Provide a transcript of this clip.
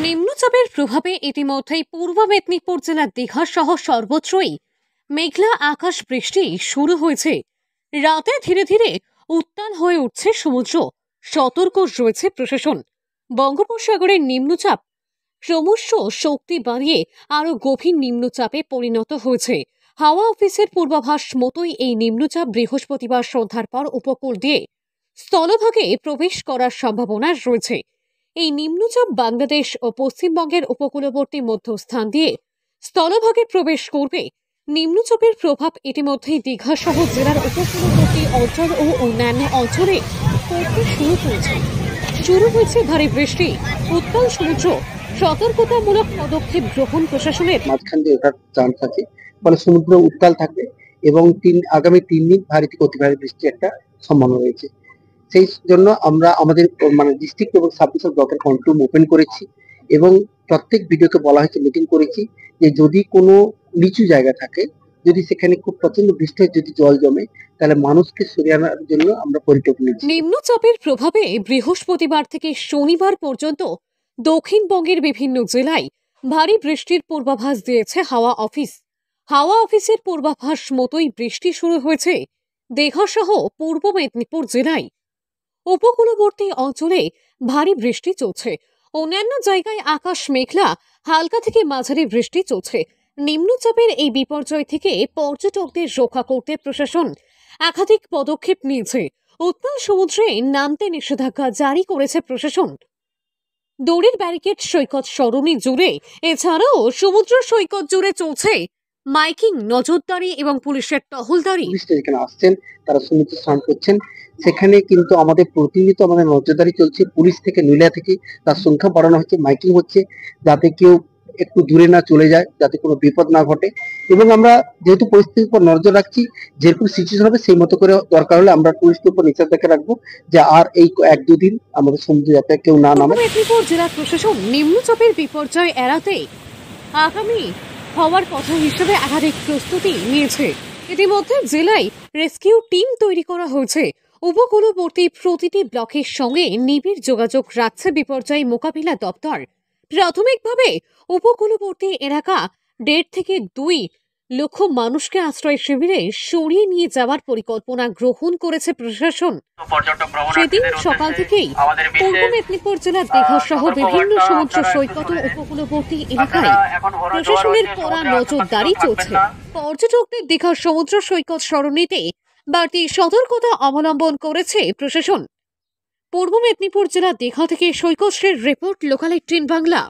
নিম্নচাপের প্রভাবে ইতিমধ্যেই পূর্ব মেদিনীপুর জেলার দীঘা সহ সর্বত্রই মেঘলা আকাশ বৃষ্টি শুরু হয়েছে। রাতে ধীরে ধীরে উত্তাল হয়ে উঠছে সমুদ্র। সতর্ক রয়েছে প্রশাসন। বঙ্গোপসাগরের নিম্নচাপ ক্রমশ শক্তি বাড়িয়ে আরো গভীর নিম্নচাপে পরিণত হয়েছে। হাওয়া অফিসের পূর্বাভাস মতোই এই নিম্নচাপ বৃহস্পতিবার সন্ধ্যার পর উপকূল দিয়ে স্থলভাগে প্রবেশ করার সম্ভাবনা রয়েছে। এই নিম্নচাপ বাংলাদেশ ও পশ্চিমবঙ্গের উপকূলবর্তী মধ্যস্থান দিয়ে স্থলভাগে প্রবেশ করবে। নিম্নচাপের প্রভাব ইতিমধ্যেই দীঘা সহ জেলার উপকূলবর্তী অঞ্চল ও অন্যান্য অঞ্চলে পড়তে শুরু হয়েছে ভারী বৃষ্টি। উত্তাল সমুদ্র, সতর্কতামূলক পদক্ষেপ গ্রহণ প্রশাসনের। মাঝখান দিয়ে ওঠার চান্স আছে, ফলে সমুদ্র উত্তাল থাকবে এবং আগামী 3 দিন ভারী থেকে অতি ভারী বৃষ্টির একটা সম্ভাবনা রয়েছে। সেই জন্য আমরা আমাদের ডিস্ট্রিক্ট এবং সাব ডিভিশন ব্লকের কন্ট্রোল রুম ওপেন করেছি এবং প্রত্যেক ভিডিওকে বলা হয়েছে, মিটিং করেছি যে যদি কোনো নিচু জায়গা থাকে, যদি সেখানে খুব প্রচন্ড বৃষ্টি হয়, যদি জল জমে, তাহলে মানুষকে সরিয়ে আনার জন্য আমরা পরিকল্পনা নিচ্ছি। নিম্নচাপের প্রভাবে বৃহস্পতিবার থেকে শনিবার পর্যন্ত দক্ষিণবঙ্গের বিভিন্ন জেলায় ভারী বৃষ্টির পূর্বাভাস দিয়েছে হাওয়া অফিস। হাওয়া অফিসের পূর্বাভাস মতোই বৃষ্টি শুরু হয়েছে দীঘা সহ পূর্ব মেদিনীপুর জেলায়। উপকূলবর্তী অঞ্চলে ভারী বৃষ্টি চলছে। অন্যান্য জায়গায় আকাশ মেঘলা, হালকা থেকে মাঝারি বৃষ্টি চলছে। নিম্নচাপের এই বিপর্যয় থেকে পর্যটকদের রক্ষা করতে প্রশাসন একাধিক পদক্ষেপ নিয়েছে। উত্তাল সমুদ্রে নামতে নিষেধাজ্ঞা জারি করেছে প্রশাসন। দড়ির ব্যারিকেড সৈকত সরণি জুড়ে, এছাড়াও সমুদ্র সৈকত জুড়ে চলছে মাইকিং, নজরদারি এবং পুলিশের টহলদারি। যেখানে আসছেন তারা সমুদ্রে স্নান করছেন, সেখানে কিন্তু আমাদের প্রতিনিয়ত আমাদের নজরদারি চলছে। পুলিশ থেকে নীলা থেকে তার সংখ্যা বাড়ানো হচ্ছে, মাইকিং হচ্ছে, যাতে কেউ একটু দূরে না চলে যায়, যাতে কোনো বিপদ না ঘটে। এবং আমরা যেহেতু পরিস্থিতির উপর নজর রাখছি, যেরকম সিচুয়েশন হবে সেই মতো করে দরকার হলে আমরা পুলিশের উপর নিষেধাজ্ঞা রাখবো যে আর এই 1-2 দিন আমাদের সমুদ্রে যাতে কেউ না নামে। মেদিনীপুর জেলা প্রশাসন নিম্নচাপের বিপর্যয় এড়াতে আগামী হওয়ার কথা হিসেবে একাধিক প্রস্তুতি নিয়েছে। ইতিমধ্যে জেলায় রেস্কিউ টিম তৈরি করা হয়েছে। উপকূলবর্তী প্রতিটি ব্লকের সঙ্গে নিবিড় যোগাযোগ রাখছে বিপর্যয় মোকাবিলা দপ্তর। প্রাথমিকভাবে উপকূলবর্তী এলাকা 1.5 থেকে 2 লক্ষ মানুষকে আশ্রয় শিবিরে সরিয়ে নিয়ে যাওয়ার পরিকল্পনা গ্রহণ করেছে প্রশাসন। সেদিন সকাল থেকেই পূর্ব মেদিনীপুর জেলার দীঘা সহ বিভিন্ন সমুদ্র সৈকত ও উপকূলবর্তী এলাকায় প্রশাসনের কড়া নজরদারি চলছে। পর্যটকদের দীঘার সমুদ্র সৈকত সরণিতে বাড়তি সতর্কতা অবলম্বন করেছে প্রশাসন। পূর্ব মেদিনীপুর জেলা দীঘা থেকে সৈকত শ্রীর রিপোর্ট, লোকাল 18 বাংলা।